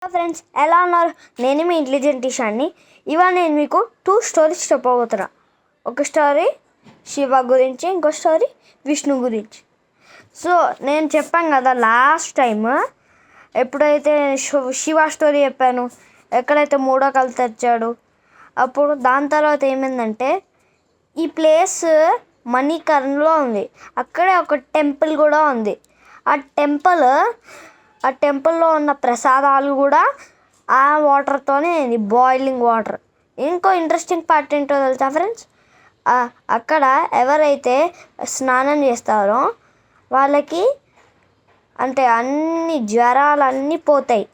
Friends ఎలా ఉన్నారు? నేను మీ ఇంటెలిజెంట్ టీషాన్ని. ఇవాళ నేను మీకు 2 స్టోరీస్ చెప్పబోతున్నా. ఒక స్టోరీ శివ గురించి, ఇంకో స్టోరీ విష్ణు గురించి. సో నేను చెప్పాను కదా లాస్ట్ టైం ఎప్పుడైతే శివ స్టోరీ చెప్పాను, ఎక్కడైతే మూడో కళ్ళు తెచ్చాడు, అప్పుడు దాని తర్వాత ఏమైందంటే ఈ ప్లేస్ మణికర్ణలో ఉంది. అక్కడే ఒక టెంపుల్ కూడా ఉంది. ఆ టెంపుల్లో ఉన్న ప్రసాదాలు కూడా ఆ వాటర్తోనే, బాయిలింగ్ వాటర్. ఇంకో ఇంట్రెస్టింగ్ పార్ట్ ఏంటో తెలుసా ఫ్రెండ్స్? అక్కడ ఎవరైతే స్నానం చేస్తారో వాళ్ళకి అంటే అన్ని జ్వరాలు అన్నీ పోతాయి,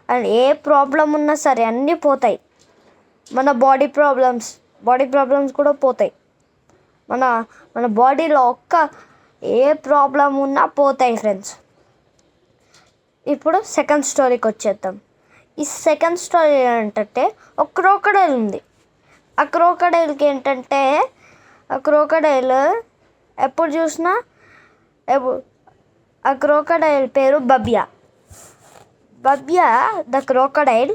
అండ్ ఏ ప్రాబ్లం ఉన్నా సరే అన్నీ పోతాయి. మన బాడీ ప్రాబ్లమ్స్ కూడా పోతాయి. మన బాడీలో ఏ ప్రాబ్లం ఉన్నా పోతాయి ఫ్రెండ్స్. ఇప్పుడు సెకండ్ స్టోరీకి వచ్చేద్దాం. ఈ సెకండ్ స్టోరీ ఏంటంటే ఒక క్రోకడైల్ ఉంది. ఆ క్రోకడైల్కి ఏంటంటే ఆ క్రోకడైల్ ఎప్పుడు చూసినా ఆ క్రోకడైల్ పేరు బబ్యా ద క్రోకడైల్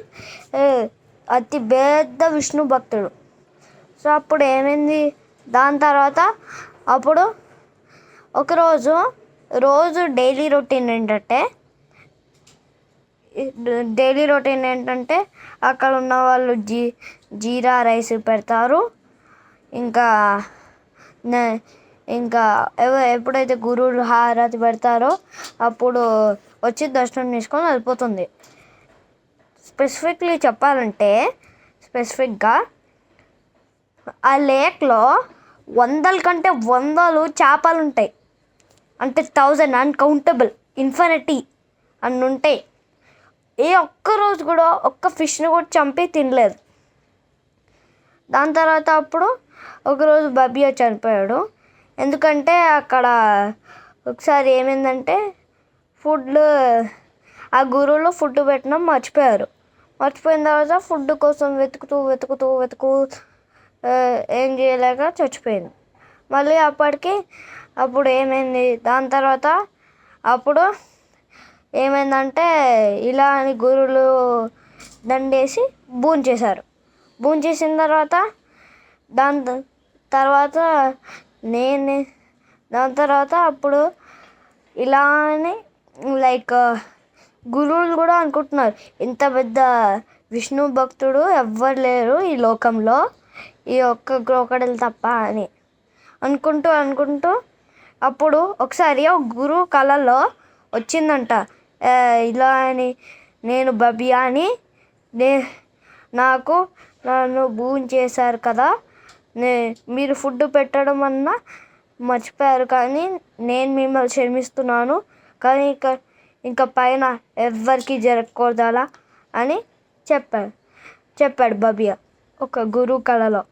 అతి పెద్ద విష్ణు భక్తుడు. సో అప్పుడు ఏమైంది, దాని తర్వాత అప్పుడు ఒకరోజు డైలీ రొటీన్ ఏంటంటే అక్కడ ఉన్న వాళ్ళు జీరా రైస్ పెడతారు. ఇంకా ఎప్పుడైతే గురువులు హారతి పెడతారో అప్పుడు వచ్చి దర్శనం చేసుకొని వెళ్ళిపోతుంది. స్పెసిఫిక్గా ఆ లేక్లో 100 కంటే 100 చేపలు ఉంటాయి. అంటే 1000 అన్కౌంటబుల్, ఇన్ఫినిటీ అన్ని ఉంటాయి. ఏ ఒక్కరోజు కూడా ఒక్క ఫిష్ని కూడా చంపి తినలేదు. దాని తర్వాత అప్పుడు ఒకరోజు బబియా చనిపోయాడు. ఎందుకంటే అక్కడ ఒకసారి ఏమైందంటే ఆ గురువులో ఫుడ్ పెట్టడం మర్చిపోయిన తర్వాత ఫుడ్ కోసం వెతుకుతూ ఏం చేయలేక చచ్చిపోయింది. మళ్ళీ అప్పుడు ఏమైంది, దాని తర్వాత అప్పుడు ఏమైందంటే ఇలా అని గురువులు దండేసి భూంచేశారు. భూంచేసిన తర్వాత దాని తర్వాత అప్పుడు ఇలా అని గురువులు కూడా అనుకుంటున్నారు, ఇంత పెద్ద విష్ణు భక్తుడు ఎవ్వరు లేరు ఈ లోకంలో, ఈ ఒక్క క్రోకడైల్ తప్ప అని అనుకుంటూ అప్పుడు ఒకసారి ఒక గురువు కళలో వచ్చిందంట. ఇలా అని, నేను బబియా అని, నన్ను భూంచేశారు కదా, మీరు ఫుడ్ పెట్టడం అన్నా మర్చిపోయారు, కానీ నేను మిమ్మల్ని క్షమిస్తున్నాను, కానీ ఇంకా పైన ఎవ్వరికి జరగకూడదు అలా అని చెప్పాడు బబియా ఒక గురువు కళలో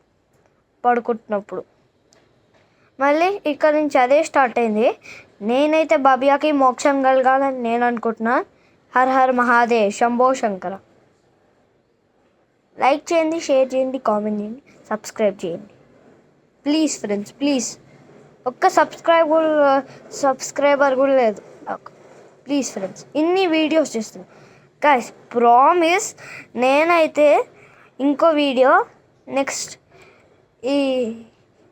పడుకుంటున్నప్పుడు. మళ్ళీ ఇక్కడ నుంచి అదే స్టార్ట్ అయింది. నేనైతే బబియాకి మోక్షం కలగాలని నేను అనుకుంటున్నా. Her her Mahadev, Shambho Shankara. Like చేయండి, షేర్ చేయండి, కామెంట్ చేయండి, సబ్స్క్రైబ్ చేయండి ప్లీజ్ ఫ్రెండ్స్, ప్లీజ్. ఒక్క సబ్స్క్రైబర్ కూడా లేదు నాకు. ప్లీజ్ ఫ్రెండ్స్, ఇన్ని వీడియోస్ చేస్తున్నా గైస్. ప్రామిస్, నేనైతే ఇంకో వీడియో నెక్స్ట్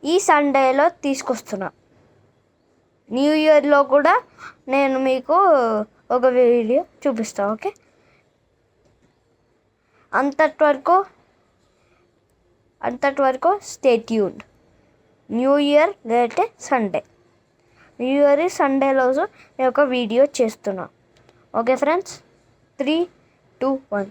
ఈ సండేలో తీసుకొస్తున్నా. న్యూ ఇయర్లో కూడా నేను మీకు ఒక వీడియో చూపిస్తాను. ఓకే, అంతటి వరకు stay tuned. New year Sunday రోజు నేను ఒక వీడియో చేస్తున్నా. Okay friends, 3, 2, 1.